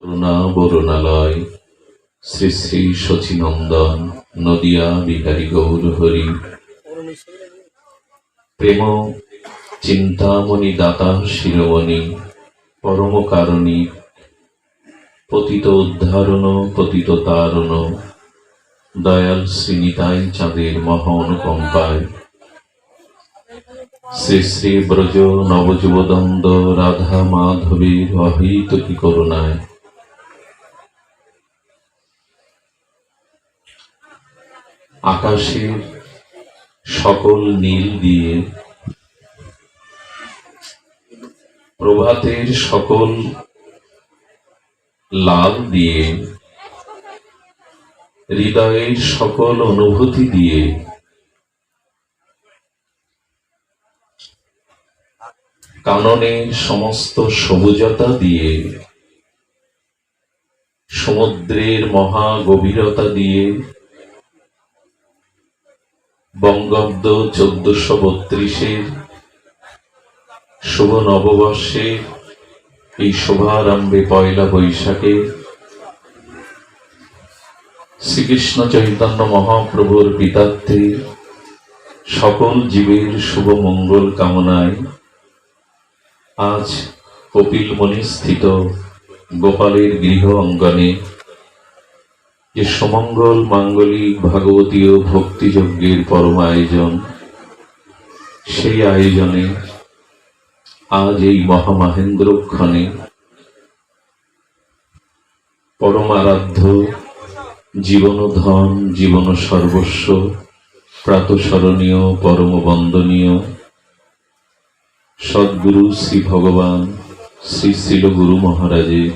করুণা বরুণালয় শ্রী শ্রী শচীনন্দন নদিয়া বিহারী গৌর হরি প্রেম চিন্তামণি দাতা শিরোমণি পরম কারণী পতিত উদ্ধারণ পতিত তারণ দয়াল শ্রীনিতাই চাঁদের মহা অনুকম্পায় শ্রী শ্রী ব্রজ নবযুবদন্দ রাধা মাধবীর অহৈতুকী করুণায় আকাশের সকল নীল দিয়ে প্রভাতের সকল লাল দিয়ে হৃদয়ের সকল অনুভূতি দিয়ে কাননের সমস্ত সবুজতা দিয়ে সমুদ্রের মহা গভীরতা দিয়ে বঙ্গাব্দ 1432 শুভ নববর্ষে এই শুভারম্ভে পয়লা বৈশাখে শ্রীকৃষ্ণ চৈতন্য মহাপ্রভুর পিতার্থে সকল জীবের শুভ মঙ্গল কামনায় আজ কপিলমুনি স্থিত গোপালের গৃহ অঙ্গনে যে সমঙ্গল মাঙ্গলিক ভাগবতীয় ভক্তিযজ্ঞের পরম আয়োজন, সেই আয়োজনে আজ এই মহামহেন্দ্রক্ষণে পরম আরাধ্য জীবনধন জীবন সর্বস্ব প্রাতঃস্মরণীয় পরম বন্দনীয় সদ্গুরু শ্রী ভগবান শ্রী শ্রীল গুরু মহারাজের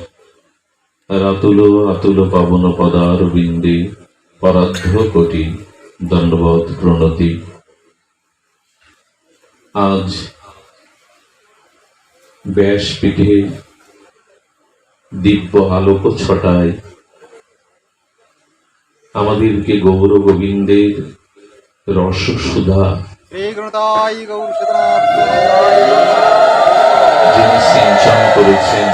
রাতুল আতুল পাবন পদারবিন্দে পরাধ্য কোটি দণ্ডবত প্রণতি। আজ ব্যাসপীঠে দিব্য আলোক ছটায় আমাদেরকে গৌর গোবিন্দের রস সুধা যিনি সিঞ্চন করেছেন,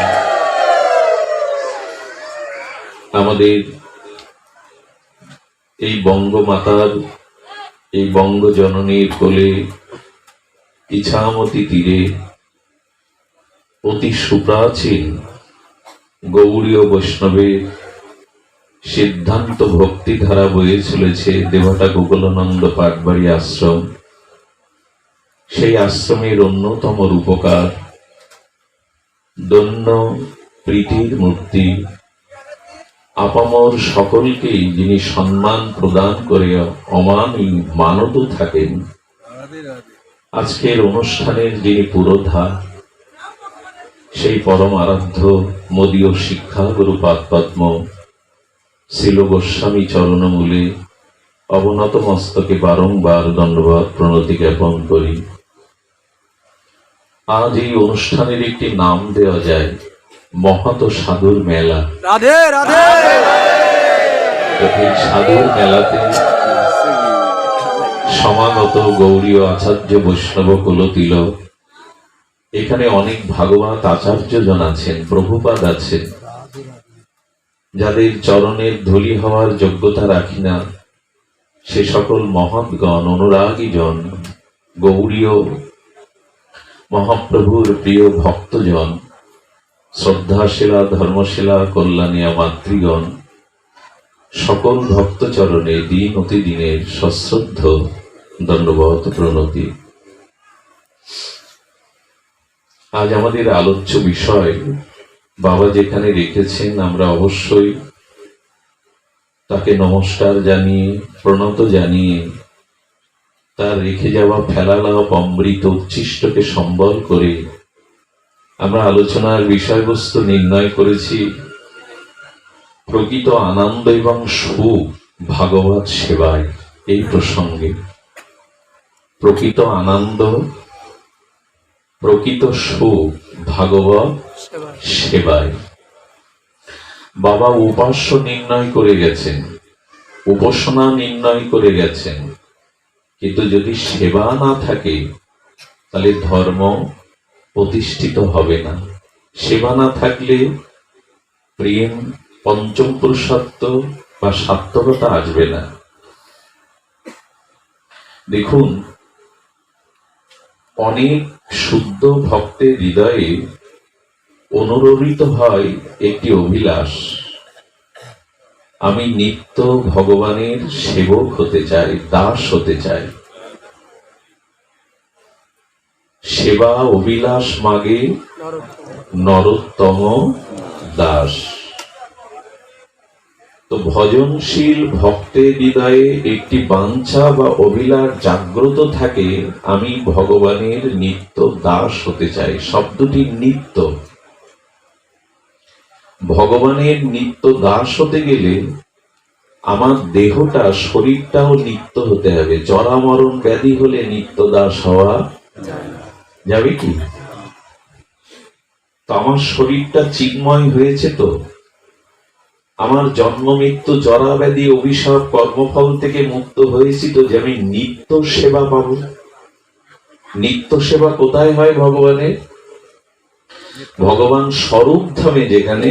আমাদের এই বঙ্গমাতার এই বঙ্গজননীর কোলে ইছামতি তীরে অতি সুপ্রাচীন গৌড়ীয় বৈষ্ণবের সিদ্ধান্ত ভক্তি ধারা বয়ে চলেছে দেবতা গোকুলানন্দ পাটবাড়ি আশ্রম। সেই আশ্রমের অন্যতম রূপকার দন্য প্রীতির মূর্তি আপামর সকলকেই যিনি সম্মান প্রদান করে মানত থাকেন, আজকের অনুষ্ঠানের যিনি পুরোধা সেই পরম আরাধ্য মদীয় শিক্ষা গুরু পাদপদ্ম শিল গোস্বামী চরণমূলে অবনত মস্তকে বারংবার দণ্ডবত প্রণতি জ্ঞাপন করি। আজ এই অনুষ্ঠানের একটি নাম দেওয়া যায় মহত সাধুর মেলা। রাধে রাধে। এই সাধুর মেলাতে সমাগত গৌরীয় আচার্য বৈষ্ণব কুলতিল, এখানে অনেক ভাগবত আচার্যজন আছেন, প্রভুপাদ আছেন, যাদের চরণের ধূলি হওয়ার যোগ্যতা রাখি না, সে সকল মহৎগণ অনুরাগীজন গৌরীয় মহাপ্রভুর প্রিয় ভক্তজন শ্রদ্ধাশীলা ধর্মশীলা কল্যাণীয়া মাতৃগণ সকল ভক্তচরণে দিন অতিদিনের সশ্রদ্ধ দণ্ডবত প্রণতি। আজ আমাদের আলোচ্য বিষয় বাবা যেখানে রেখেছেন আমরা অবশ্যই তাকে নমস্কার জানিয়ে প্রণত জানিয়ে তার রেখে যাওয়া ফেলালাভ অমৃত উচ্ছিষ্টকে সম্বল করে আমরা আলোচনার বিষয়বস্তু নির্ণয় করেছি প্রকৃত আনন্দ এবং সুখ ভাগবত সেবায়। এই প্রসঙ্গে প্রকৃত আনন্দ প্রকৃত সুখ ভাগবত সেবায় বাবা উপাস্য নির্ণয় করে গেছেন, উপাসনা নির্ণয় করে গেছেন, কিন্তু যদি সেবা না থাকে তাহলে ধর্ম প্রতিষ্ঠিত হবে না। সেবা না থাকলে প্রেম, পঞ্চম পুরুষত্ব বা সাত্ত্বিকতা আসবে না। দেখুন, অনেক শুদ্ধ ভক্তের হৃদয়ে অনুরণিত হয় একটি অভিলাষ, আমি নিত্য ভগবানের সেবক হতে চাই, দাস হতে চাই। সেবা অভিলাষ মাগে নরোত্তম দাস। তো ভজনশীল ভক্তের হৃদয়ে একটি বাঞ্ছা বা অভিলাষ জাগ্রত থাকে, আমি ভগবানের নিত্য দাস হতে চাই। শব্দটি নিত্য। ভগবানের নিত্য দাস হতে গেলে আমার দেহটা, শরীরটাও নিত্য হতে হবে। জরা মরণ ব্যাধি হলে নিত্য দাস হওয়া যাবে কি? তো আমার শরীরটা চিন্ময় হয়েছে, তো আমার জন্ম মৃত্যু জরা ব্যাধি অভিশাপ কর্মফল থেকে মুক্ত হয়েছি, তো যে আমি নিত্য সেবা পাবো। নিত্য সেবা কোথায় হয়? ভগবানের। ভগবান স্বরূপ ধামে যেখানে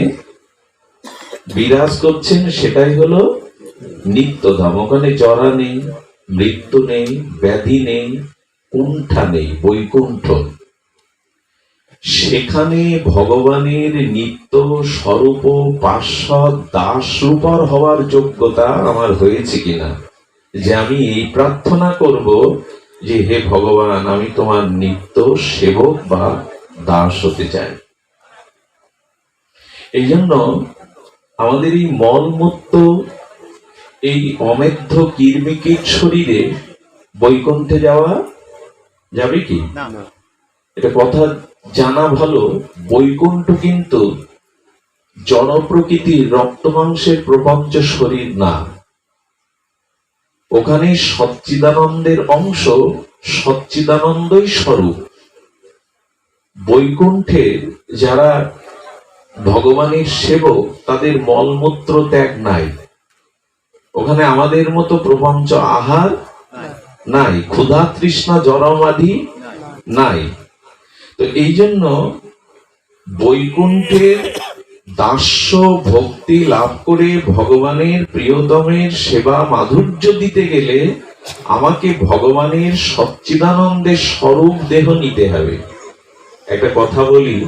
বিরাজ করছেন সেটাই হলো নিত্যধাম। ওখানে জরা নেই, মৃত্যু নেই, ব্যাধি নেই, কুণ্ঠা নেই, বৈকুণ্ঠ। সেখানে ভগবানের নিত্য স্বরূপ পার্শ্বদ দাস রূপর হওয়ার যোগ্যতা আমার হয়েছে কিনা, যে আমি এই প্রার্থনা করব যে হে ভগবান, আমি তোমার নিত্য সেবক বা দাস হতে চাই। এই জন্য আমাদের এই মলমূত্র, এই অমেধ্য কীর্মিকির শরীরে বৈকুণ্ঠে যাওয়া যাবে কি? এটা কথা জানা ভালো। বৈকুণ্ঠ কিন্তু জড় প্রকৃতির রক্ত মাংসের প্রপঞ্চ শরীর না। ওখানে সচ্চিদানন্দের অংশ, সচ্চিদানন্দই স্বরূপ। বৈকুণ্ঠে যারা ভগবানের সেবক, তাদের মলমূত্র ত্যাগ নাই। ওখানে আমাদের মতো প্রপঞ্চ আহার নাই, ক্ষুধা তৃষ্ণা জরমাদি নাই। তো এই জন্য বৈকুণ্ঠের দাস্য ভক্তি লাভ করে ভগবানের প্রিয়তমের সেবা মাধুর্য দিতে গেলে আমাকে ভগবানের সচ্চিদানন্দের স্বরূপ দেহ নিতে হবে। একটা কথা বলি,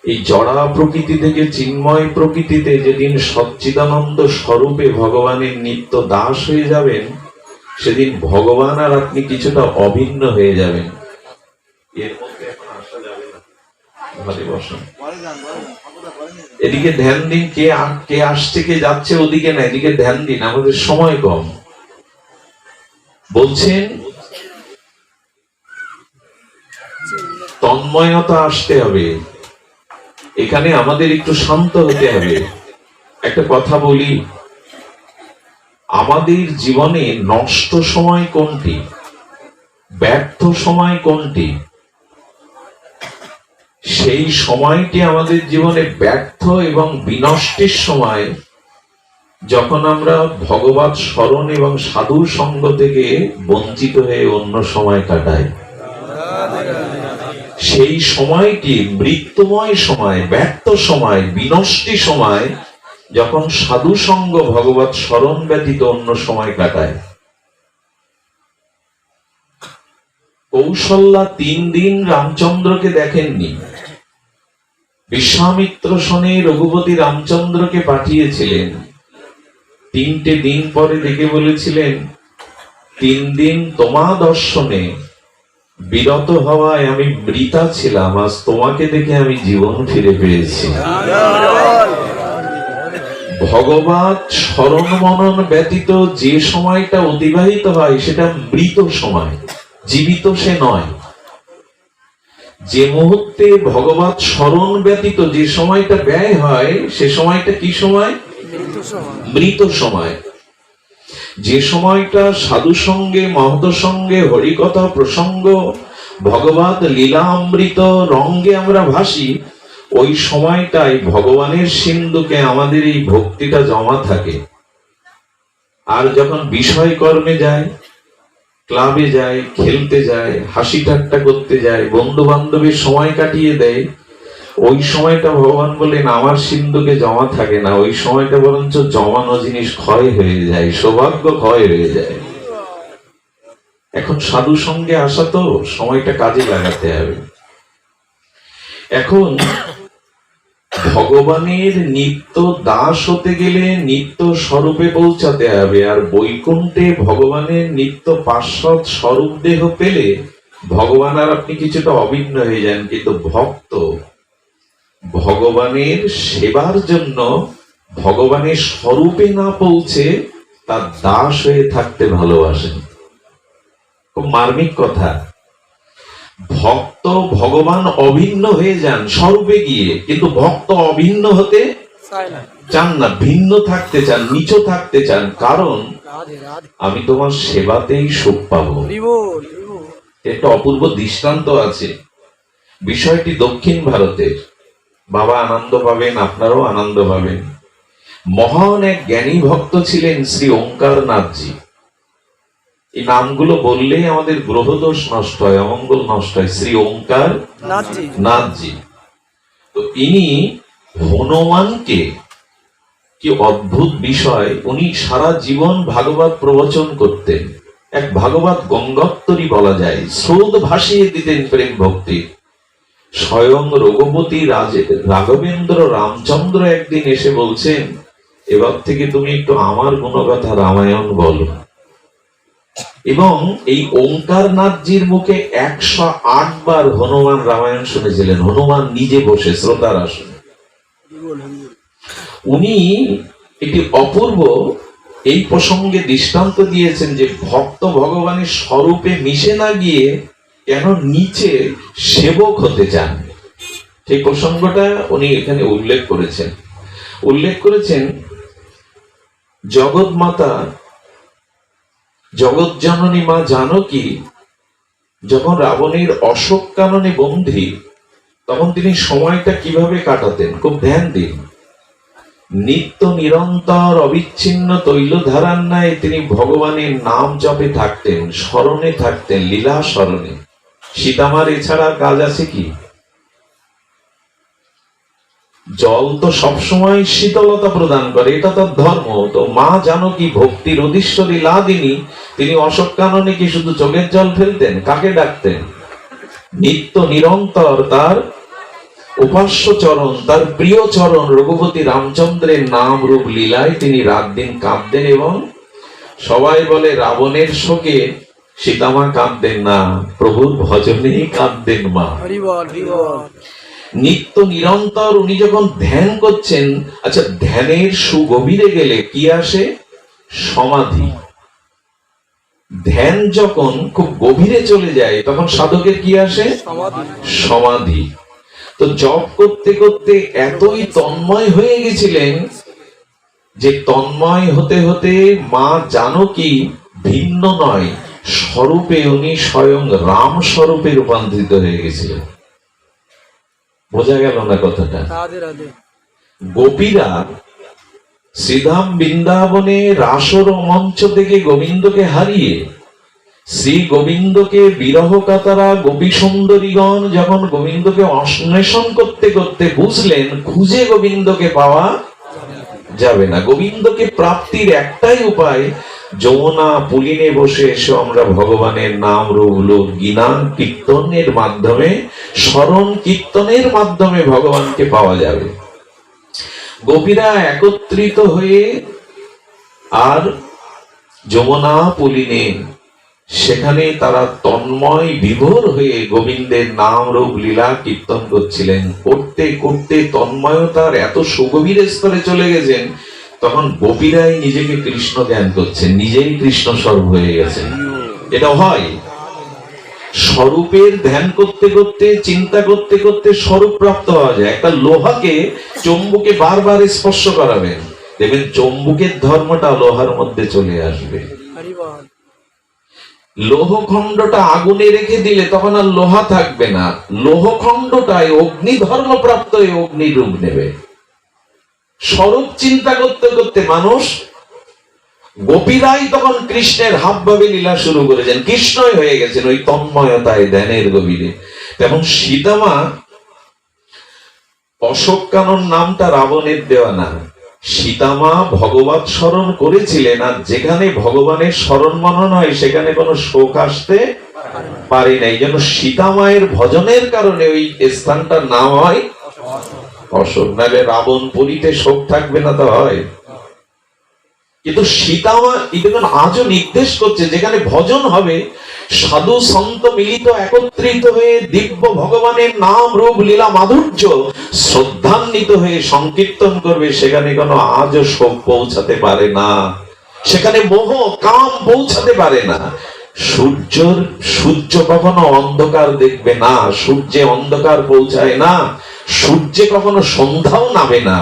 এই জড়া প্রকৃতি থেকে চিন্ময় প্রকৃতিতে যেদিন সচ্চিদানন্দ স্বরূপে ভগবানের নিত্য দাস হয়ে যাবেন, সেদিন ভগবান আর আপনি কিছুটা অভিন্ন হয়ে যাবেন। এর মধ্যে এখন আসা যাবে না। ভালো বসুন, এদিকে ধ্যান দিন। কে আসছে কে যাচ্ছে ওদিকে না, এদিকে ধ্যান দিন, আমাদের সময় কম। বলছেন তন্ময়তা আসতে হবে, এখানে আমাদের একটু শান্ত হতে হবে। একটা কথা বলি, আমাদের জীবনে নষ্ট সময় কোনটি, ব্যর্থ সময় কোনটি? সেই সময়টি আমাদের জীবনে ব্যর্থ এবং বিনষ্টের সময়, যখন আমরা ভগবত স্মরণ এবং সাধু সঙ্গ থেকে বঞ্চিত হয়ে অন্য সময় কাটাই। সেই সময়টি মৃত্যুময় সময়, ব্যর্থ সময়, বিনষ্টি সময়, যখন সাধু সঙ্গ ভগবত স্মরণ ব্যতীত অন্য সময় কাটায়। কৌশল্যা 3 দিন রামচন্দ্রকে দেখেননি। বিশ্বামিত্র শনে রঘুপতি রামচন্দ্রকে পাঠিয়েছিলেন। 3টে দিন পরে দেখে বলেছিলেন, 3 দিন তোমা দর্শনে বিরত হওয়ায় আমি মৃতা ছিলাম, আজ তোমাকে দেখে আমি জীবন ফিরে পেয়েছি। ভগবত স্মরণ মনন ব্যতীত যে সময়টা অতিবাহিত হয় সেটা মৃত সময়, জীবিত সে নয়। যে মুহূর্তে ভগবত স্মরণ ব্যতীত যে সময়টা ব্যয় হয়, সে সময়টা কি সময়? মৃত সময়। যে সময়টা সাধু সঙ্গে, মহৎ সঙ্গে, হরিকথা প্রসঙ্গ, ভগবত লীলা অমৃত রঙ্গে আমরা ভাসি, ওই সময়টাই ভগবানের সিন্ধুকে আমাদের এই ভক্তিটা জমা থাকে। আর যখন বিষয় কর্মে যায়, ক্লাবে যায়, খেলতে যায়, হাসি ঠাট্টা করতে যায়, বন্ধু বান্ধবের সময় কাটিয়ে দেয়, ওই সময়টা ভগবান বললেন আমার সিন্ধুকে জমা থাকে না, ওই সময়টা বরঞ্চ জমানো জিনিস ক্ষয় হয়ে যায়, সৌভাগ্য ক্ষয় হয়ে যায়। এখন সাধু সঙ্গে আসা তো সময়টা কাজে লাগাতে হবে। এখন ভগবানের নিত্য দাস হতে গেলে নিত্য স্বরূপে পৌঁছাতে হবে, আর বৈকুণ্ঠে ভগবানের নিত্য পার্শ্বদ স্বরূপ দেহ পেলে ভগবান আর আপনি কিছুটা অভিন্ন হয়ে যান। কিন্তু ভক্ত ভগবানের সেবার জন্য ভগবানের স্বরূপে না পৌঁছে তার দাস হয়ে থাকতে ভালোবাসেন। খুব মার্মিক কথা। ভক্ত ভগবান অভিন্ন হয়ে যান স্বরূপে গিয়ে, কিন্তু ভক্ত অভিন্ন হতে চান না, ভিন্ন থাকতে চান, নিচ থাকতে চান। কারণ আমি তোমার সেবাতেই সুখ পাবো। একটা অপূর্ব দৃষ্টান্ত আছে, বিষয়টি দক্ষিণ ভারতের। বাবা আনন্দ পাবেন, আপনারাও আনন্দ পাবেন। মহান এক জ্ঞানী ভক্ত ছিলেন শ্রী ওঙ্কার নাথজি। এই নামগুলো বললেই আমাদের গ্রহদোষ নষ্ট হয়, অমঙ্গল নষ্ট হয়। শ্রী ওঙ্কার নাথজি। তো ইনি হনুমানকে, কি অদ্ভুত বিষয়, উনি সারা জীবন ভাগবত প্রবচন করতেন। এক ভাগবত গঙ্গোত্তরী বলা যায়, স্রোত ভাসিয়ে দিতেন প্রেম ভক্তি। স্বয়ং রঘুপতি রাঘবেন্দ্র রামচন্দ্র একদিন এসে বলছেন, এবার থেকে তুমি একটু আমার গুণগাথা রামায়ণ বলো। এবং এই ওঙ্কার নাথজির মুখে 108 বার হনুমান রামায়ণ শুনেছিলেন, হনুমান নিজে বসে শ্রোতার আসনে। উনি একটি অপূর্ব এই প্রসঙ্গে দৃষ্টান্ত দিয়েছেন যে ভক্ত ভগবানের স্বরূপে মিশে না গিয়ে কেন নিচে সেবক হতে চান। সেই প্রসঙ্গটা উনি এখানে উল্লেখ করেছেন জগৎ মাতা, জগৎ জননী মা জানকী যখন রাবণের অশোক কাননে বন্দী, তখন তিনি সময়টা কিভাবে কাটাতেন খুব ধ্যান দিন। নিত্য নিরন্তর অবিচ্ছিন্ন তৈলধারার ন্যায় তিনি ভগবানের নাম জপে থাকতেন, স্মরণে থাকতেন, লীলা স্মরণে। সীতামার এছাড়া কাজ আছে কি? জল তো সবসময় শীতলতা প্রদান করে, এটা তার ধর্ম। তো মা জানকী ভক্তির অধীশ্বরী লাদিনী, তিনি অশোক কাননে কি শুধু চোখের জল ফেলতেন? কাকে ডাকতেন? নিত্য নিরন্তর তার উপাস্য চরণ, তার প্রিয় চরণ রঘুপতি রামচন্দ্রের নাম রূপ লীলায় তিনি রাত দিন কাঁদতেন। এবং সবাই বলে রাবণের শোকে সীতামা কাঁদতেন না, প্রভুর ভজনেই কাঁদতেন মা। নিত্য নিরন্তর উনি যখন ধ্যান করছেন, আচ্ছা ধ্যানের সুগভীরে গেলে কি আসে? সমাধি। ধ্যান যখন খুব গভীরে চলে যায় তখন সাধকের কি আসে? সমাধি। তো জপ করতে করতে এতই তন্ময় হয়ে গেছিলেন যে তন্ময় হতে হতে মা জানকী ভিন্ন নয়, স্বরূপে উনি স্বয়ং রাম স্বরূপে রূপান্তরিত হয়ে গেছিলেন। বোঝা গেল না কথাটা? গোপীরা শ্রীধাম বৃন্দাবনে রাসর মঞ্চ থেকে গোবিন্দকে হারিয়ে শ্রী গোবিন্দকে বিরহ কাতারা গোপী সুন্দরীগণ যখন গোবিন্দকে অন্বেষণ করতে করতে বুঝলেন খুঁজে গোবিন্দকে পাওয়া যাবে না, গোবিন্দকে প্রাপ্তির একটাই উপায়, যমুনা পুলিনে বসে এসে আমরা ভগবানের নাম রূপ লোক গীনান কীর্তনের মাধ্যমে, স্মরণ কীর্তনের মাধ্যমে ভগবানকে পাওয়া যাবে। গোপীরা একত্রিত হয়ে আর যমুনা পুলিনে সেখানে তারা তন্ময় বিভোর হয়ে গোবিন্দের নাম রূপ লীলা কীর্তন করছিলেন। করতে করতে তন্ময়তার এত সুগভীর স্তরে চলে গেছেন, তখন গোপীরাই নিজেকে কৃষ্ণ জ্ঞান করছেন, নিজেই কৃষ্ণ স্বরূপ হয়ে গেছেন। এটা হয় স্বরূপের ধ্যান করতে করতে, চিন্তা করতে করতে স্বরূপ প্রাপ্ত হওয়া যায়। একটা লোহাকে চুম্বকে বারবার স্পর্শ করাবেন, দেখবেন চুম্বকের ধর্মটা লোহার মধ্যে চলে আসবে। লৌহখণ্ডটা আগুনে রেখে দিলে তখন আর লোহা থাকবে না, লৌহখণ্ডটাই অগ্নি ধর্ম প্রাপ্ত হয়ে অগ্নি রূপ নেবে। স্বরূপ চিন্তা করতে করতে মানুষ, গোপীরাই তখন কৃষ্ণের হাবভাবে লীলা শুরু করেছেন, কৃষ্ণই হয়ে গেছেন ওই তন্ময়তায় ধ্যানের গভীরে। তেমন সীতামা অশোক কানন নামটা রাবণের দেওয়া না। সীতামা ভগবত স্মরণ করেছিলেন, আর যেখানে ভগবানের স্মরণ মনন হয় সেখানে কোনো শোক আসতে পারে না। এই জন্য সীতামায়ের ভজনের কারণে ওই স্থানটার নাম হয় অশোক। নাহলে রাবণ পুরীতে শোক থাকবে না তো হয়। কিন্তু সীতামা দেখুন আজও নির্দেশ করছে যেখানে ভজন হবে, সাধু সন্ত মিলিত একত্রিত হয়ে দিব্য ভগবানের নাম রূপ লীলা মাধুর্য শ্রদ্ধান্বিত হয়ে সংকীর্তন করবে, সেখানে কোনো আজও শোক পৌঁছাতে পারে না, সেখানে মোহ কাম পৌঁছাতে পারে না। সূর্য কখনো অন্ধকার দেখবে না, সূর্যে অন্ধকার পৌঁছায় না, সূর্যে কখনো সন্ধ্যাও নামে না।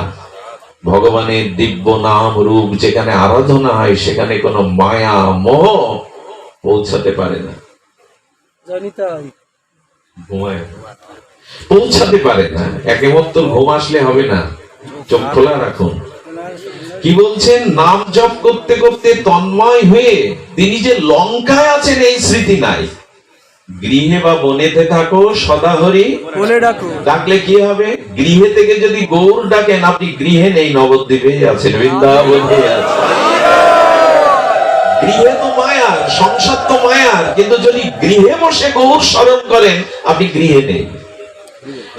ভগবানের দিব্য নাম রূপ যেখানে আরাধনা হয় সেখানে কোনো মায়া মোহ পৌঁছাতে পারে না, পৌঁছাতে পারে না। একেমত্ত ঘুম আসলে হবে না, চোখ খোলা রাখুন। কি বলছেন? নাম জপ করতে করতে তন্ময় হয়ে তিনি যে লঙ্কায় আছেন এই স্মৃতি নাই। গৃহে বা বনেতে থাকো সদা হরি বলে ডাকো। ডাকলে কি হবে? গৃহে থেকে যদি গৌর ডাকেন, আপনি গৃহে নেই, নবদ্বীপে আছেন, বৃন্দাবনে আছেন। গৃহে তো মায়ার, সংসার তো মায়ার, কিন্তু যদি গৃহে বসে গৌর স্মরণ করেন আপনি গৃহে নেই।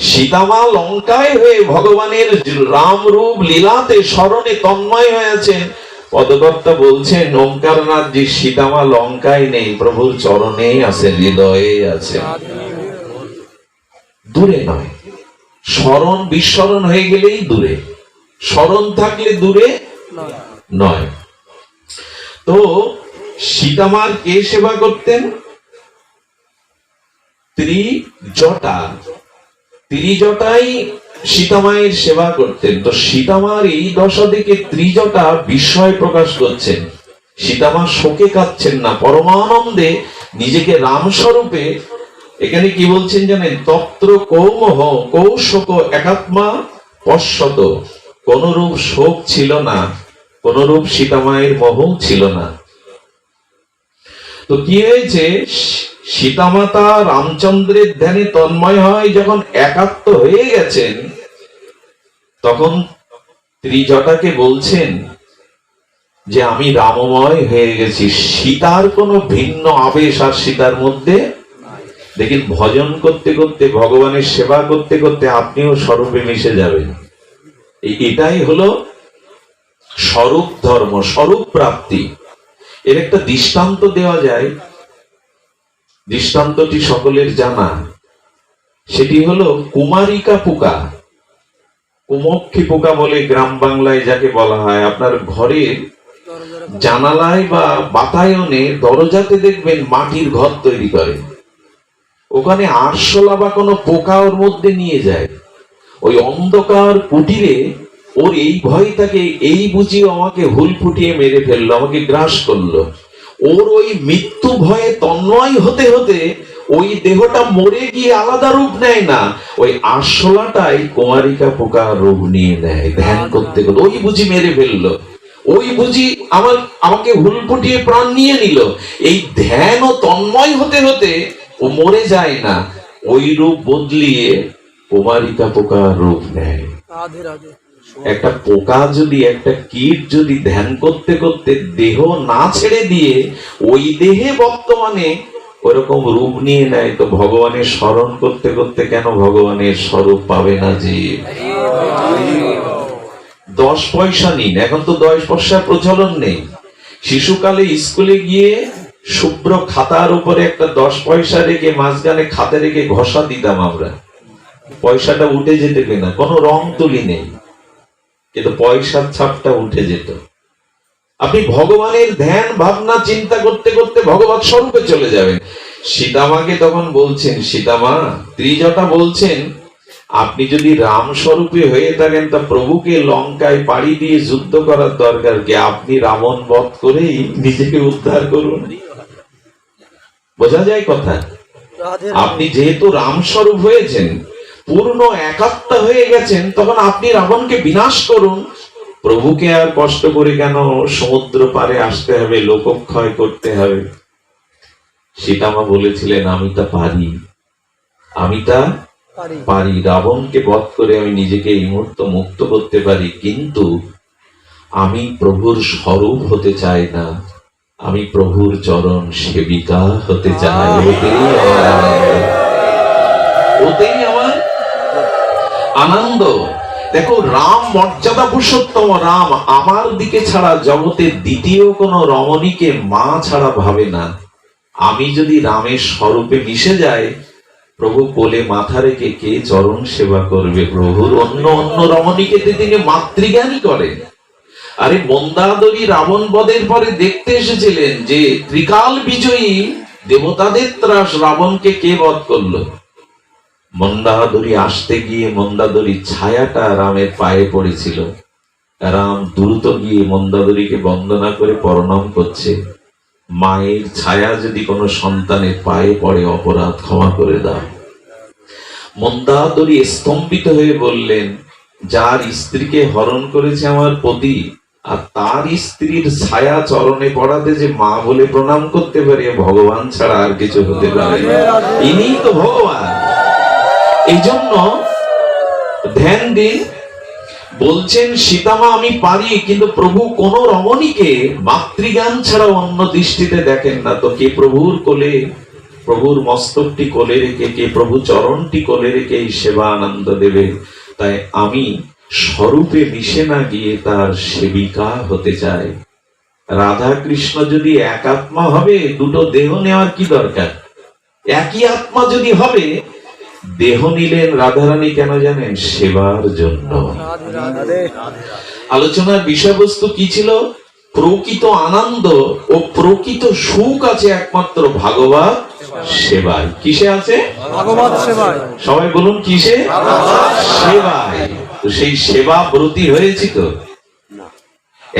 সীতামা লঙ্কায় হয়ে ভগবানের রাম রূপ লীলাতে স্মরণে তন্ময় হয়ে আছেন। পদকর্তা বলছেন ওঙ্কারনাথ জি, সীতামা লঙ্কায় নেই, প্রভুর চরণে আছে, হৃদয়ে আছে, দূরে নয়। স্মরণ বিস্মরণ হয়ে গেলেই দূরে, স্মরণ থাকলে দূরে নয়। তো সীতামার কে সেবা করতেন? ত্রিজটাই সীতামায়ের সেবা করতেন। তো সীতামার এই দশা দেখে ত্রিজটা বিস্ময় প্রকাশ করছেন। সীতামা শোকে কাঁদছেন না, পরমানন্দে নিজেকে রাম স্বরূপে। এখানে কি বলছেন জানেন? তত্র কৌমহ কৌশোক একাত্মা পশ্যত। কোন রূপ শোক ছিল না, কোন রূপ সীতামায়ের মোহ ছিল না। তো কি হয়েছে? সীতামাতা রামচন্দ্রের ধ্যানে তন্ময় হয় যখন একাত্ম হয়ে গেছেন, তখন ত্রিজটাকে বলছেন যে আমি রামময় হয়ে গেছি। সীতার কোনো ভিন্ন আবেশ আর সীতার মধ্যে দেখেন। ভজন করতে করতে, ভগবানের সেবা করতে করতে আপনিও স্বরূপে মিশে যাবেন। এটাই হলো স্বরূপ ধর্ম, স্বরূপ প্রাপ্তি। এর একটা দৃষ্টান্ত দেওয়া যায়, দৃষ্টান্তটি সকলের জানা। সেটি হলো কুমারিকা পোকা, কুমক্ষী পোকা বলে গ্রাম বাংলায় যাকে বলা হয়। আপনার ঘরের জানালায় বা বাতায়নে দরজাতে দেখবেন মাটির ঘর তৈরি করে, ওখানে আরশোলা বা কোনো পোকা ওর মধ্যে নিয়ে যায়। ওই অন্ধকার কুটিরে ওর এই ভয় থাকে, এই বুঝি আমাকে হুল ফুটিয়ে মেরে ফেললো, আমাকে গ্রাস করলো। ওর ওই মৃত্যু ভয়ে তন্ময় হতে হতে ওই দেহটা মরে গিয়ে আলাদা রূপ নেয় না, ওই আরশোলাটাই কুমারিকা পোকা রূপ নিয়ে নেয়। ধ্যান করতে করতে ওই বুঝি মেরে ফেললো, ওই বুঝি আমাকে হুল ফুটিয়ে প্রাণ নিয়ে নিল। এই ধ্যান ও তন্ময় হতে হতে ও মরে যায় না, ওই রূপ বদলিয়ে কুমারিকা পোকা রূপ নেয়। একটা পোকা যদি, একটা কীট যদি ধ্যান করতে করতে দেহ না ছেড়ে দিয়ে ওই দেহে বর্তমানে ওরকম রূপ নিয়ে নেয়, তো ভগবানের স্মরণ করতে করতে কেন ভগবানের স্বরূপ পাবে না? যে 10 পয়সা নিন, এখন তো 10 পয়সার প্রচলন নেই। শিশুকালে স্কুলে গিয়ে শুভ্র খাতার উপরে একটা 10 পয়সা রেখে মাঝখানে খাতে রেখে ঘষা দিতাম আমরা, পয়সাটা উঠে যেতে না, কোনো রং তুলি নেই, কিন্তু পয়সার ছাপটা উঠে যেত। আপনি ভগবানের ধ্যান ভাবনা চিন্তা করতে করতে ভগবত স্বরূপে চলে যাবেন। সীতামাকে তখন বলছেন, সীতামা, ত্রিজটা বলছেন আপনি যদি রাম স্বরূপে হয়ে থাকেন তা প্রভুকে লঙ্কায় পাড়ি দিয়ে যুদ্ধ করার দরকার কি? আপনি রাবণ বধ করেই নিজেকে উদ্ধার করুন। বোঝা যায় কথা? আপনি যেহেতু রাম স্বরূপ হয়েছেন, পূর্ণ একাত্ম হয়ে গেছেন, তখন আপনি রাবণকে বিনাশ করুন। প্রভুকে আর কষ্ট করে কেন সমুদ্র পারে আসতে হবে, লোকক্ষয় করতে হবে? সীতামা বলেছিলেন আমি তা পারি, আমি তা পারি, রাবণকে বধ করে আমি নিজেকে এই মুহূর্তে মুক্ত করতে পারি, কিন্তু আমি প্রভুর স্বরূপ হতে চাই না, আমি প্রভুর চরণ সেবিকা হতে চাই। ওতেই আমার আনন্দ। দেখো, রাম মর্যাদা পুরুষোত্তম রাম আমার দিকে ছাড়া জগতের দ্বিতীয় কোন রমণীকে মা ছাড়া ভাবে না। আমি যদি রামের স্বরূপে মিশে যাই, প্রভু কোলে মাথা রেখে কে চরণ সেবা করবে? প্রভুর অন্য অন্য রমণীকে তিনি মাতৃজ্ঞানী করেন। আরে মন্দাদরী রাবণ বধের পরে দেখতে এসেছিলেন যে ত্রিকাল বিজয়ী দেবতাদের ত্রাস রাবণকে কে বধ করলো। মন্দাদরী আসতে গিয়ে মন্দাদরীর ছায়াটা রামের পায়ে পড়েছিল। রাম দ্রুত গিয়ে মন্দাদরীকে বন্দনা করে প্রণাম করছে, মায়ের ছায়া যদি কোনো সন্তানের পায়ে পড়ে অপরাধ ক্ষমা করে দাও। মন্দাদরী স্তম্ভিত হয়ে বললেন, যার স্ত্রীকে হরণ করেছে আমার পতি, আর তার স্ত্রীর ছায়া চরণে পড়াতে যে মা বলে প্রণাম করতে পারে, ভগবান ছাড়া আর কিছু হতে পারে না। ইনিই তো ভগবান। এই জন্য ধ্যান দিন। বলছেন সীতামা আমি পারি, কিন্তু প্রভু কোন রমণীকে মাতৃজ্ঞান ছাড়া অন্য দৃষ্টিতে দেখেন না। তো কে প্রভুর কোলে, প্রভুর মস্তকটি কোলে রেখে, কে প্রভু চরণটি কোলে রেখে এই সেবা আনন্দ দেবে? তাই আমি স্বরূপে মিশে না গিয়ে তার সেবিকা হতে চাই। রাধা কৃষ্ণ যদি এক আত্মা হবে, দুটো দেহ নেওয়ার কি দরকার? একই আত্মা যদি হবে, দেহ নিলেন রাধারানী কেন জানেন? সেবার জন্য। আলোচনার বিষয়বস্তু কি ছিল? প্রকৃত আনন্দ ও প্রকৃত সুখ আছে একমাত্র ভাগবত সেবায়। কিসে আছে? ভাগবত সেবায়। সবাই বলুন কিসে? সেবায়। তো সেই সেবা ব্রতী হয়েছি তো।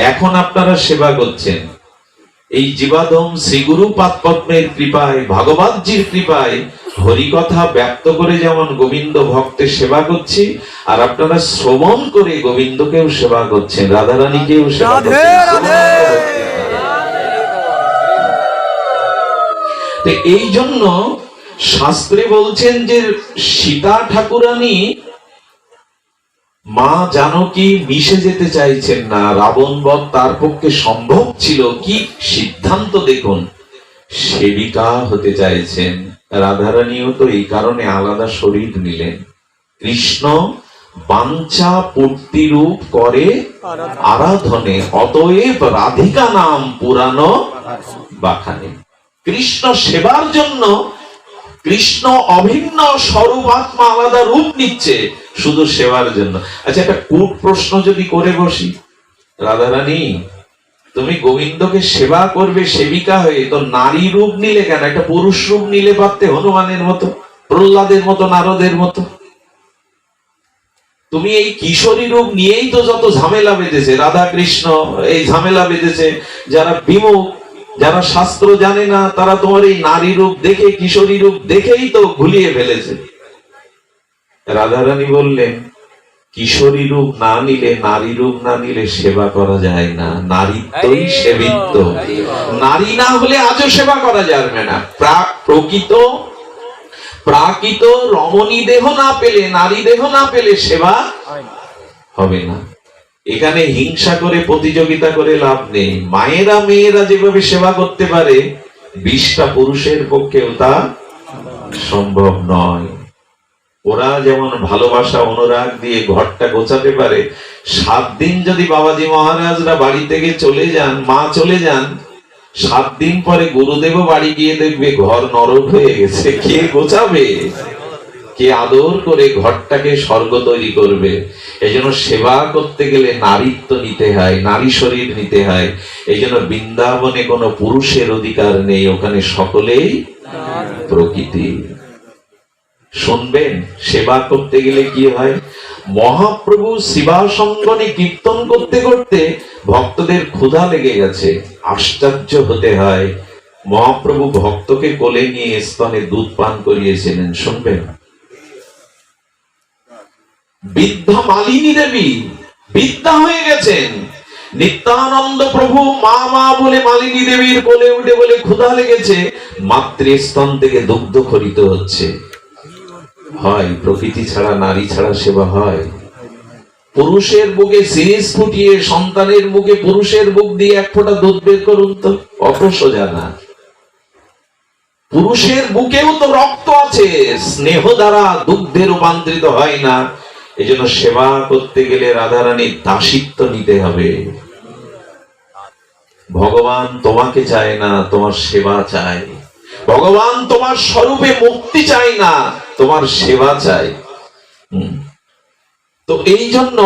এখন আপনারা সেবা করছেন এই জীবাদম শ্রীগুরু পাদপদ্মের কৃপায়, ভাগবতজির কৃপায় হরিকথা ব্যক্ত করে যেমন গোবিন্দ ভক্তের সেবা করছি, আর আপনারা শ্রবণ করে গোবিন্দকেও সেবা করছেন, রাধারানীকেও সেবা করছেন। এই জন্য শাস্ত্রে বলছেন যে সীতা ঠাকুরানী মা জানকী মিশে যেতে চাইছেন না। রাবণ বধ তার পক্ষে সম্ভব ছিল কি? সিদ্ধান্ত দেখুন, সেবিকা হতে চাইছেন। রাধারানীও তো এই কারণে আলাদা শরীর নিলেন। কৃষ্ণ বাঞ্ছা পূর্তি রূপ করে আরাধনে, অতএব রাধিকা নাম পুরানো বাখানে। কৃষ্ণ সেবার জন্য কৃষ্ণ অভিন্ন স্বরূপ আত্মা আলাদা রূপ নিচ্ছে শুধু সেবার জন্য। আচ্ছা, একটা কূট প্রশ্ন যদি করে বসি, রাধারানী তুমি গোবিন্দকে সেবা করবে সেবিকা হয়ে, তো নারী রূপ নিলে কেন? একটা পুরুষ রূপ নিলে পারতে, হনুমানের মতো, প্রহ্লাদের মতো, নারদের মতো। তুমি এই কিশোরী রূপ নিয়েই তো যত ঝামেলা বেঁধেছে রাধা কৃষ্ণ, এই ঝামেলা বেঁধেছে। যারা বিমুখ, যারা শাস্ত্র জানে না, তারা তোমার এই নারী রূপ দেখে, কিশোরী রূপ দেখেই তো ভুলিয়ে ফেলেছে। রাধারানী বললেন, কিশোরী রূপ না নিলে, নারী রূপ না নিলে সেবা করা যায় না। নারীত্বই সেবিত্ব। নারী না হলে আজও সেবা করা যাবে না। প্রাকৃত রমণী দেহ না পেলে, নারী দেহ না পেলে সেবা হবে না। এখানে হিংসা করে প্রতিযোগিতা করে লাভ নেই। মায়েরা মেয়েরা যেভাবে সেবা করতে পারে, 20টা পুরুষের পক্ষেও তা সম্ভব নয়। ওরা যেমন ভালোবাসা অনুরাগ দিয়ে ঘরটা গোছাতে পারে, 7 দিন যদি বাবাজি মহারাজরা বাড়ি থেকে চলে যান, মা চলে যান, 7 দিন পরে গুরুদেব বাড়ি গিয়ে দেখবে ঘর নরক হয়ে গেছে। কে গোছাবে? কে আদর করে ঘরটাকে স্বর্গ তৈরি করবে? এই জন্য সেবা করতে গেলে নারীত্ব নিতে হয়, নারী শরীর নিতে হয়। এই জন্য বৃন্দাবনে কোনো পুরুষের অধিকার নেই, ওখানে সকলেই প্রকৃতি। শুনবেন, সেবা করতে গেলে কি হয়? মহাপ্রভু শিবাসঙ্গনে কীর্তন করতে করতে ভক্তদের ক্ষুধা লেগে গেছে। আশ্চর্য হতে হয়, মহাপ্রভু ভক্তকে কোলে নিয়ে স্তনে দুধ পান করিয়েছিলেন। শুনবেন, বৃদ্ধা মালিনী দেবী বৃদ্ধা হয়ে গেছেন। নিত্যানন্দ প্রভু মা মা বলে মালিনী দেবীর কোলে উঠে বলে ক্ষুধা লেগেছে, মাতৃস্তন থেকে দুগ্ধ খরিত হচ্ছে। হয়? প্রকৃতি ছাড়া, নারী ছাড়া সেবা হয়? পুরুষের বুকে সিরিজ ফুটিয়ে সন্তানের মুখে পুরুষের বুক দিয়ে এক ফোঁটা দুধ বের করুন তো, অত সোজা না। পুরুষের বুকেও তো রক্ত আছে, স্নেহ দ্বারা দুগ্ধে রূপান্তরিত হয় না। এজন্য সেবা করতে গেলে রাধারানীর দাসিত্ব নিতে হবে। ভগবান তোমাকে চায় না, তোমার সেবা চায়। ভগবান তোমার স্বরূপে মুক্তি চায় না, তোমার সেবা চায়। তো এই জন্য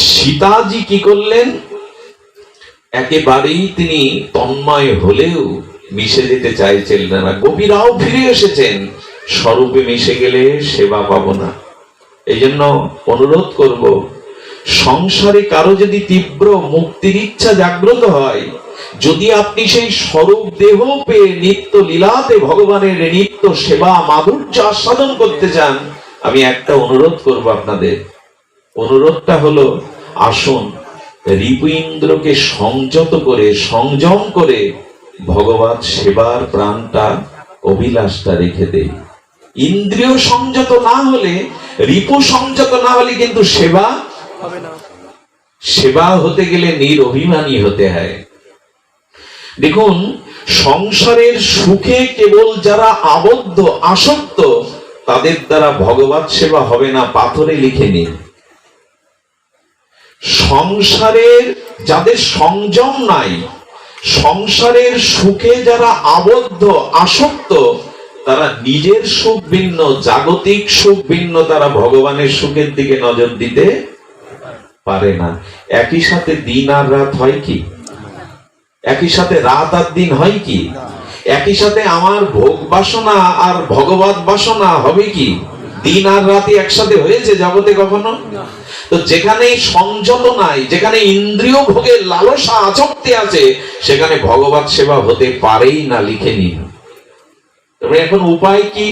সীতাজি কি করলেন, একেবারেই তিনি তন্ময় হলেও মিশে যেতে চাইছিলেন না। গোপীরাও ফিরে এসেছেন, স্বরূপে মিশে গেলে সেবা পাবো না। এই জন্য অনুরোধ করব, সংসারে কারো যদি তীব্র মুক্তির ইচ্ছা জাগ্রত হয়, যদি আপনি সেই স্বরূপ দেহ পেয়ে নিত্য লীলাতে ভগবানের নিত্য সেবা মাধুর্য আস্বাদন করতে চান, আমি একটা অনুরোধ করব আপনাদের। অনুরোধটা হলো, আসুন রিপু ইন্দ্রকে সংযত করে, সংযম করে ভগবত সেবার প্রাণটা, অভিলাষটা রেখে দেই। ইন্দ্রিয় সংযত না হলে, রিপু সংযত না হলে কিন্তু সেবা হবে না। সেবা হতে গেলে নিরভিমানী হতে হয়। দেখুন, সংসারের সুখে কেবল যারা আবদ্ধ, আসক্ত, তাদের দ্বারা ভগবত সেবা হবে না, পাথরে লিখে নিন। সংসারের যাদের সংযম নাই, সংসারের সুখে যারা আবদ্ধ, আসক্ত, তারা নিজের সুখ ভিন্ন, জাগতিক সুখ ভিন্ন, তারা ভগবানের সুখের দিকে নজর দিতে পারে না। একই সাথে দিন আর রাত হয় কি? একই সাথে রাত আর দিন হয় কি? একই সাথে আমার ভোগ বাসনা আর ভগবত বাসনা হবে কি? দিন আর রাতি একসাথে হয়েছে জগতে কখনো? তো যেখানে সংযত নাই, যেখানে ইন্দ্রিয় ভোগের লালসা আসক্তি আছে, সেখানে ভগবত সেবা হতে পারেই না, লিখে নিন। তবে এখন উপায় কি?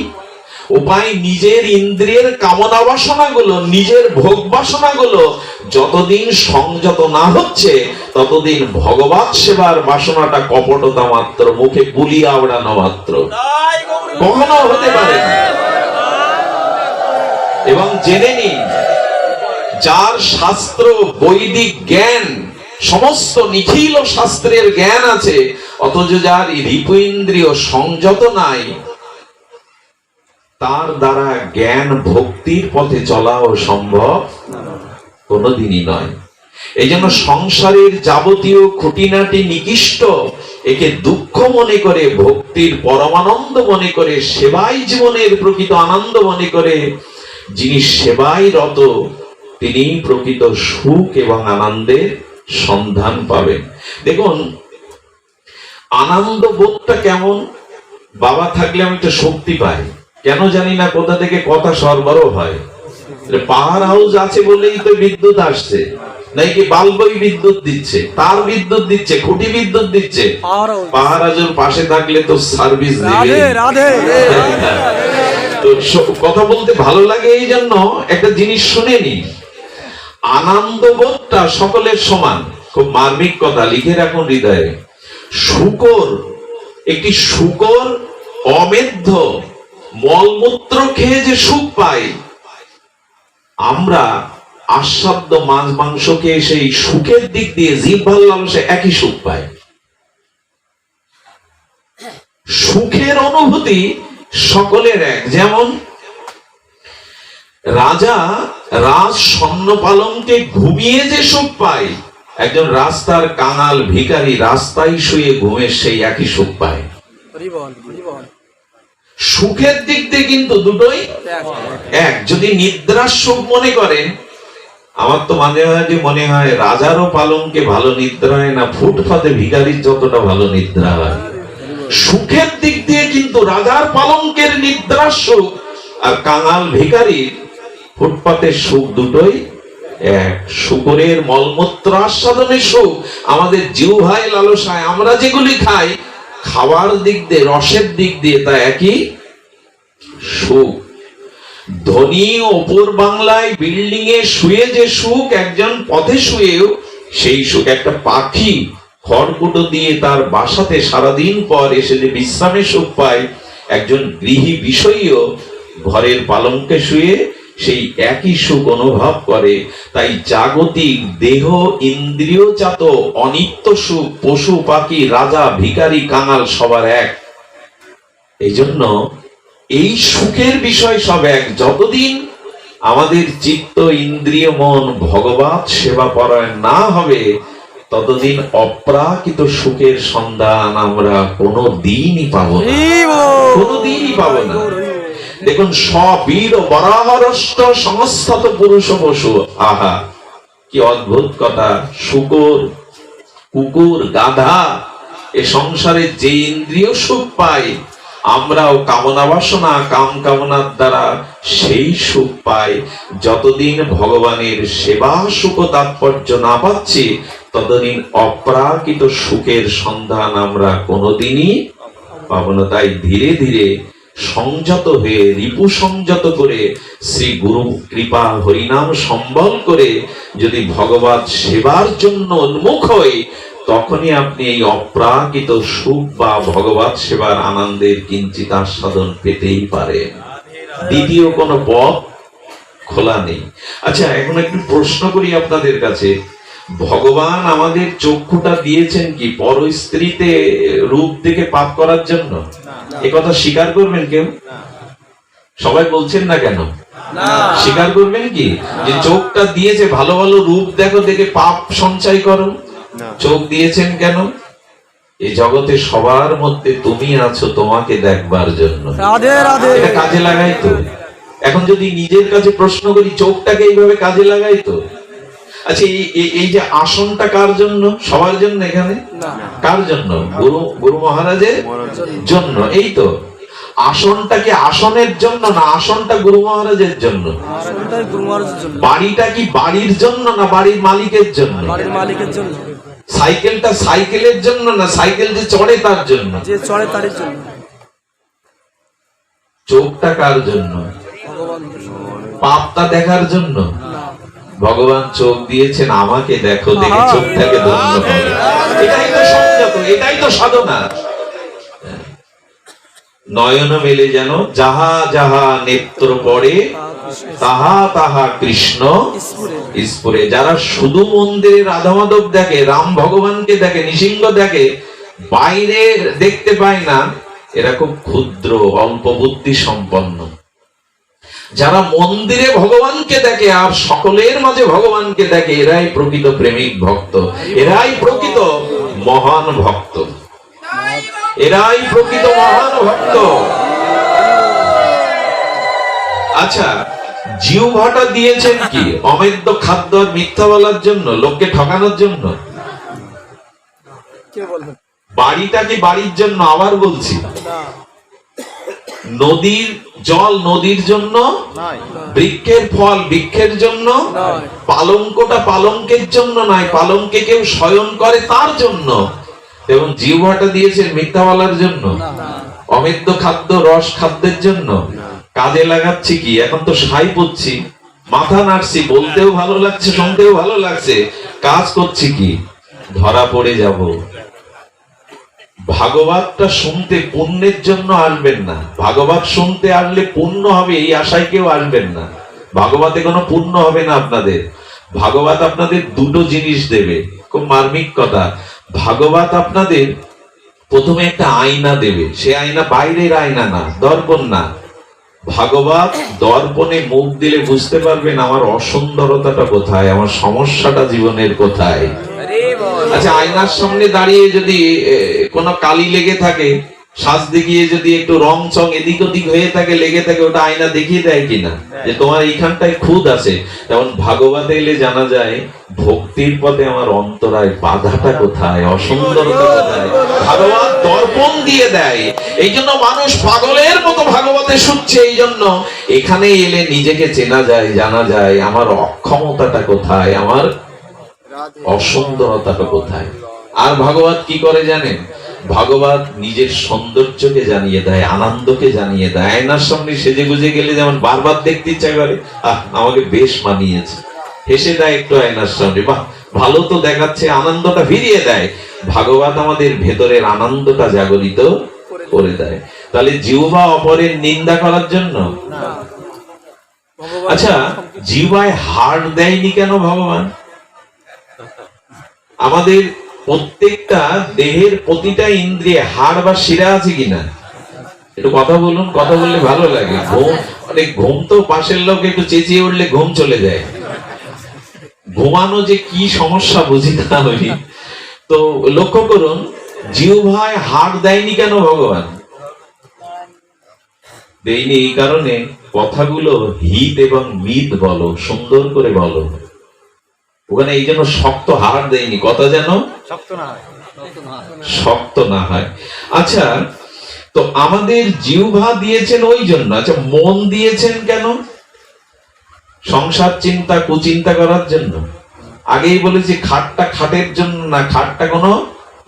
উপায়, নিজের ইন্দ্রিয়ের কামনা বাসনা গুলো, নিজের ভোগ বাসনা গুলো যতদিন সংযত না হচ্ছে, ততদিন ভগবত সেবার বাসনাটা কপটতা মাত্র, মুখে বুলি আওড়ানো মাত্র, কখনো হতে পারে না। এবং জেনে নিন, যার শাস্ত্র বৈদিক জ্ঞান, সমস্ত নিখিল শাস্ত্রের জ্ঞান আছে, অথচ যার রিপু ইন্দ্রিয় সংযত নাই, তার দ্বারা জ্ঞান ভক্তির পথে চলাও সম্ভব কোনোদিনই নয়। এই জন্য সংসারের যাবতীয় খুঁটিনাটি নিকৃষ্ট, একে দুঃখ মনে করে, ভক্তির পরমানন্দ মনে করে, সেবাই জীবনের প্রকৃত আনন্দ মনে করে, যিনি সেবায় রত, তিনি প্রকৃত সুখ এবং আনন্দের সন্ধান পাবেন। দেখুন, আনন্দ বোধটা কেমন? বাবা থাকলে আমি একটা শক্তি পাই, কেন জানি না কোথা থেকে কথা সরবরাহ হয়। পাওয়ার হাউস আছে বলেই তো বিদ্যুৎ আসছে, নাকি বাল্বই বিদ্যুৎ দিচ্ছে, তার বিদ্যুৎ দিচ্ছে, খুঁটি বিদ্যুৎ দিচ্ছে। পাওয়ার হাউসের পাশে থাকলে তো সার্ভিস দিবে। তো কথা বলতে ভালো লাগে, এই জন্য একটা জিনিস শুনে নি, আনন্দ বোধটা সকলের সমান। খুব মার্মিক কথা, লিখে রাখুন হৃদয়ে। শূকর, একটি শূকর অমেধ্য মলমূত্র খেয়ে যে সুখ পায়, আমরা আস্বাদ্য মাছ মাংস খেয়ে সেই সুখের দিক দিয়ে জিভ ভালো লালসে একই সুখ পাই। সুখের অনুভূতি সকলের এক। যেমন রাজা রাজ স্বর্ণ পালঙ্কে ঘুমিয়ে যে সুখ পায়, একজন রাস্তার কাঙাল ভিখারি রাস্তায় শুয়ে ঘুমের সেই একই সুখ পায়। সুখের দিক দিয়ে কিন্তু দুটোই এক। যদি নিদ্রার সুখ মনে করেন, আমার তো মনে হয় রাজারও পালঙ্কে ভালো নিদ্রা হয় না, ফুটপাতে ভিখারির যতটা ভালো নিদ্রা হয়। সুখের দিক দিয়ে কিন্তু রাজার পালঙ্কের নিদ্রার সুখ আর কাঙাল ভিখারির ফুটপাতের সুখ দুটোই এক। শূকরের মলমূত্র আস্বাদনের সুখ, আমাদের জিহ্বায় লালসায় আমরা যেগুলি খাই, খাওয়ার দিক দিয়ে, রসের দিক দিয়ে তা একই সুখ। ধনী ওপর বাংলায় বিল্ডিং এ শুয়ে যে সুখ, একজন পথে শুয়েও সেই সুখ। একটা পাখি খড়কুটো দিয়ে তার বাসাতে সারাদিন পর এসে যে বিশ্রামের সুখ পায়, একজন গৃহী বিষয়ীও ঘরের পালঙ্কে শুয়ে সেই একই সুখ অনুভব করে। তাই জাগতিক দেহ ইন্দ্রিয়জাত অনিত্য সুখ পশু পাখি রাজা ভিখারি কাঙাল সবার এক। এই জন্য এই সুখের বিষয় সব এক। যতদিন আমাদের চিত্ত ইন্দ্রিয় মন ভগবত সেবা পরায়ণ না হবে, ততদিন অপ্রাকৃত সুখের সন্ধান আমরা কোনোদিনই পাবো না, কোনোদিনই পাবো না। দেখুন, সবীর বরাহরষ্ট সংস্থত পুরুষ পশু, আহা কি অদ্ভুত কথা। শুকর, কুকুর, গাধা এ সংসারে যে ইন্দ্রিয় সুখ পায়, আমরাও কামনা বাসনা কাম কামনার দ্বারা সেই সুখ পাই। যতদিন ভগবানের সেবা সুখ তাৎপর্য না পাচ্ছি, ততদিন অপ্রাকৃত সুখের সন্ধান আমরা কোনোদিনই পাবো না। তাই ধীরে ধীরে সংযত হয়ে, রিপু সংযত করে, শ্রী গুরু কৃপা হরিনাম সম্বল করে যদি ভগবত সেবার জন্য উন্মুখ হই, তখনই আপনি এই অপ্রাকৃত সুখ বা ভগবত সেবার আনন্দের কিঞ্চিত আস্বাদন পেতেই পারেন। দ্বিতীয় কোনো পথ খোলা নেই। আচ্ছা, এখন একটু প্রশ্ন করি আপনাদের কাছে, ভগবান আমাদের চক্ষুটা দিয়েছেন কি পর স্ত্রীতে রূপ দেখে পাপ করার জন্য? এ কথা স্বীকার করবেন কেউ? সবাই বলছেন না কেন? স্বীকার করবেন কি যে চোখটা দিয়েছে ভালো ভালো রূপ দেখো, দেখে পাপ সঞ্চয় করো? চোখ দিয়েছেন কেন? এই জগতে সবার মধ্যে তুমি আছো তোমাকে দেখবার জন্য, এটা কাজে লাগাই তো। এখন যদি নিজের কাছে প্রশ্ন করি, চোখটাকে এইভাবে কাজে লাগাই তো? আচ্ছা, এই যে আসনটা কার জন্য? সবার জন্য এখানে? কার জন্য? গুরু মহারাজের জন্য। এই তো, আসনটা কি আসনের জন্য না আসনটা গুরু মহারাজের জন্য? বাড়িটা কি বাড়ির জন্য না বাড়ির মালিকের জন্য? মালিকের জন্য। সাইকেলটা সাইকেলের জন্য না সাইকেল যে চড়ে তার জন্য? যে চড়ে তার জন্য। চোখটা কার জন্য? পাপটা দেখার জন্য? ভগবান চোখ দিয়েছেন আমাকে দেখো, দেখে চোখটাকে ধন্য করো। এটাই তো সংযত, এটাই তো সাধনা। নয়ন মেলে যেন যাহা যাহা নেত্র পড়ে, তাহা তাহা কৃষ্ণ স্ফুরে। যারা শুধু মন্দিরে রাধা মাধব দেখে, রাম ভগবানকে দেখে, নৃসিংহ দেখে, বাইরে দেখতে পায় না, এরা খুব ক্ষুদ্র অল্প বুদ্ধি সম্পন্ন। যারা মন্দিরে ভগবানকে দেখে আর সকলের মাঝে ভগবানকে দেখে, এরাই প্রকৃত প্রেমিক ভক্ত, এরাই প্রকৃত মহান ভক্ত, এরাই প্রকৃত মহান ভক্ত। আচ্ছা, জিহ্বাটা দিয়েছেন কি অমেদ্য খাদ্য আর মিথ্যা বলার জন্য, লোককে ঠকানোর জন্য? বাড়িটা কি বাড়ির জন্য? আবার বলছি, নদীর জল নদীর জন্য, বৃক্ষের ফল বৃক্ষের জন্য, পালঙ্কটা পালঙ্কের জন্য নয়, পালঙ্কে কেউ শয়ন করে তার জন্য। এবং জিহ্বাটা দিয়েছেন মিথ্যা বলার জন্য, অমেদ্য খাদ্য রস খাদ্যের জন্য। কাজে লাগাচ্ছি কি? এখন তো সাই পড়ছি, মাথা নাড়ছি, বলতেও ভালো লাগছে, শুনতেও ভালো লাগছে, কাজ করছি কি? ধরা পড়ে যাব। ভাগবতটা শুনতে পুণ্যের জন্য আসবেন না। ভাগবত শুনতে আসলে পুণ্য হবে এই আশায় কেউ আসবেন না। ভাগবতে কোনো পুণ্য হবে না আপনাদের। ভাগবত আপনাদের দুটো জিনিস দেবে, খুব মার্মিক কথা। ভাগবত আপনাদের প্রথমে একটা আয়না দেবে, সে আয়না বাইরের আয়না না, দর্পণ না। ভাগবত দর্পণে মুখ দিলে বুঝতে পারবেন আমার অসুন্দরতাটা কোথায়, আমার সমস্যাটা জীবনের কোথায়। আচ্ছা, আয়নার সামনে দাঁড়িয়ে যদি কোনো কালি লেগে থাকে, সাজতে গিয়ে যদি একটু রং চং এদিক ওদিক হয়ে থাকে, লেগে থাকে, ওটা আয়না দেখিয়ে দেয় কিনা যে তোমার এইখানটায় খুদ আছে? যেমন ভাগবতে এলে জানা যায় ভক্তির পথে আমার অন্তরায় বাধাটা কোথায়, অসুন্দরতা কোথায়। ভাগবত দর্পণ দিয়ে দেয়। এই জন্য মানুষ পাগলের মতো ভাগবতে শুনছে। এই জন্য এখানে এলে নিজেকে চেনা যায়, জানা যায় আমার অক্ষমতাটা কোথায়, আমার অসুন্দরতাটা কোথায়। আর ভাগবত কি করে জানেন? ভাগবত নিজের সৌন্দর্যকে জানিয়ে দেয়, আনন্দকে জানিয়ে দেয়। আয়নার সামনে সেজে গুজে গেলে যেমন বারবার দেখতে ইচ্ছা করে, আমাকে বেশ মানিয়েছে, হেসে দেয় একটু আয়নার সামনে, বাহ ভালো তো দেখাচ্ছে, আনন্দটা ফিরিয়ে দেয়। ভাগবত আমাদের ভেতরের আনন্দটা জাগরিত করে দেয়। তাহলে জিহ্বা অপরের নিন্দা করার জন্য আচ্ছা, জিহ্বায় হাড় দেয়নি কেন ভগবান? আমাদের প্রত্যেকটা দেহের প্রতিটা ইন্দ্রিয়ে হাড় বা শিরা আছে কিনা? একটু কথা বলুন, কথা বললে ভালো লাগে। ঘুম, মানে ঘুম তো পাশের লোক একটু চেঁচিয়ে উঠলে ঘুম চলে যায়। ঘুমানো যে কি সমস্যা বুঝি না হই। তো লক্ষ্য করুন, জিহ্বায় হাড় দেয়নি কেন ভগবান? দেয়নি এই কারণে কথাগুলো হিত এবং মিত বলো, সুন্দর করে বলো। ওখানে এই জন্য শক্ত হাড় দেয়নি, কথা যেন শক্ত না হয়। আচ্ছা, তো আমাদের জিহ্বা দিয়েছেন ওই জন্য। আচ্ছা, মন দিয়েছেন কেন? সংসার চিন্তা কুচিন্তা করার জন্য। আগেই বলেছি খাটটা খাটের জন্য না, খাটটা কোনো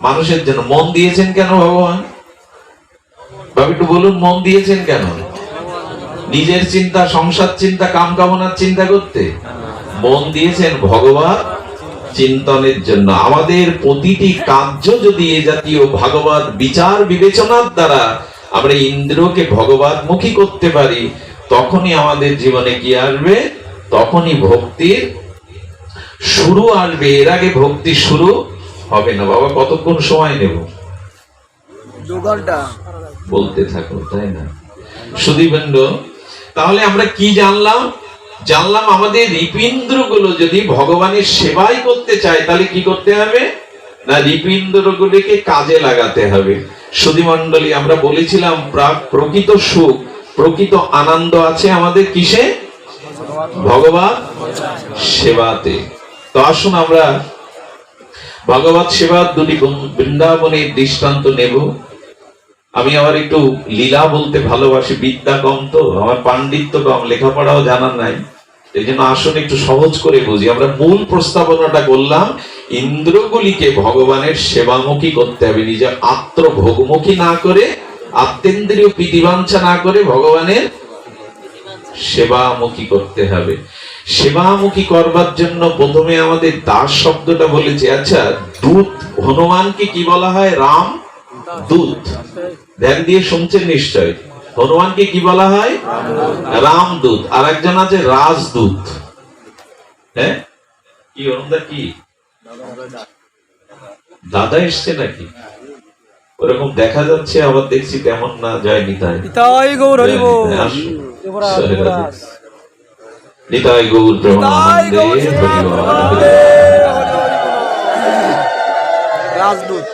মানুষের জন্য। মন দিয়েছেন কেন ভগবান? বাবা একটু বলুন, মন দিয়েছেন কেন? নিজের চিন্তা, সংসার চিন্তা, কাম কামনার চিন্তা করতে? মন দিয়েছেন ভগবান চিন্তনের জন্য। আমাদের প্রতিটি কার্য যদি এ জাতীয় ভাগবত বিচার বিবেচনার দ্বারা আমরা ইন্দ্রকে ভগবতমুখী করতে পারি, তখনই আমাদের জীবনে কি আসবে? তখনই ভক্তির শুরু আসবে। এর আগে ভক্তি শুরু হবে না। বাবা কতক্ষণ সময় নেব? 2 ঘন্টা বলতে থাকো, তাই না? সুধীবৃন্দ, তাহলে আমরা কি জানলাম? জানলাম আমাদের হৃৎপিণ্ডগুলো যদি ভগবানের সেবাই করতে চায়, তাহলে কি করতে হবে? না, হৃৎপিণ্ডগুলিকে কাজে লাগাতে হবে। সুধীমণ্ডলী, আমরা বলেছিলাম প্রকৃত সুখ, প্রকৃত আনন্দ আছে আমাদের কিসে? ভগবত সেবাতে। তো আসুন আমরা ভগবত সেবার দুটি বৃন্দাবনের দৃষ্টান্ত নেব। আমি আবার একটু লীলা বলতে ভালোবাসি, বিদ্যা কম তো, আমার পাণ্ডিত্য কম, লেখাপড়াও জানা নাই। এই জন্য আসুন একটু সহজ করে বুঝি। আমরা মূল প্রস্তাবনাটা করলাম, ইন্দ্রগুলিকে ভগবানের সেবামুখী করতে হবে, নিজের আত্মভোগমুখী না করে, আত্মেন্দ্রিয় প্রীতিবাঞ্ছা না করে ভগবানের সেবামুখী করতে হবে। সেবামুখী করবার জন্য প্রথমে আমাদের দাস শব্দটা বলেছে। আচ্ছা, দূত হনুমানকে কি বলা হয়? রাম দূত। ধ্যান দিয়ে শুনছেন নিশ্চয়। হনুমানকে কি বলা হয়? রামদূত। আর একজন আছে রাজদূত। হ্যাঁ, কি অনুদা, কি দাদা এসছে নাকি? ওরকম দেখা যাচ্ছে, আবার দেখছি তেমন না। জয় নিতাই, নিতাই গৌর প্রেমানন্দে। রাজদূত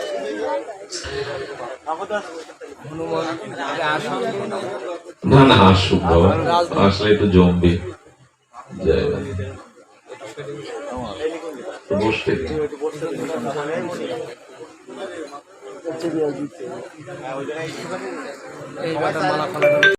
না না, আসুক বাবা, আসলে একটু জমবে। বসতে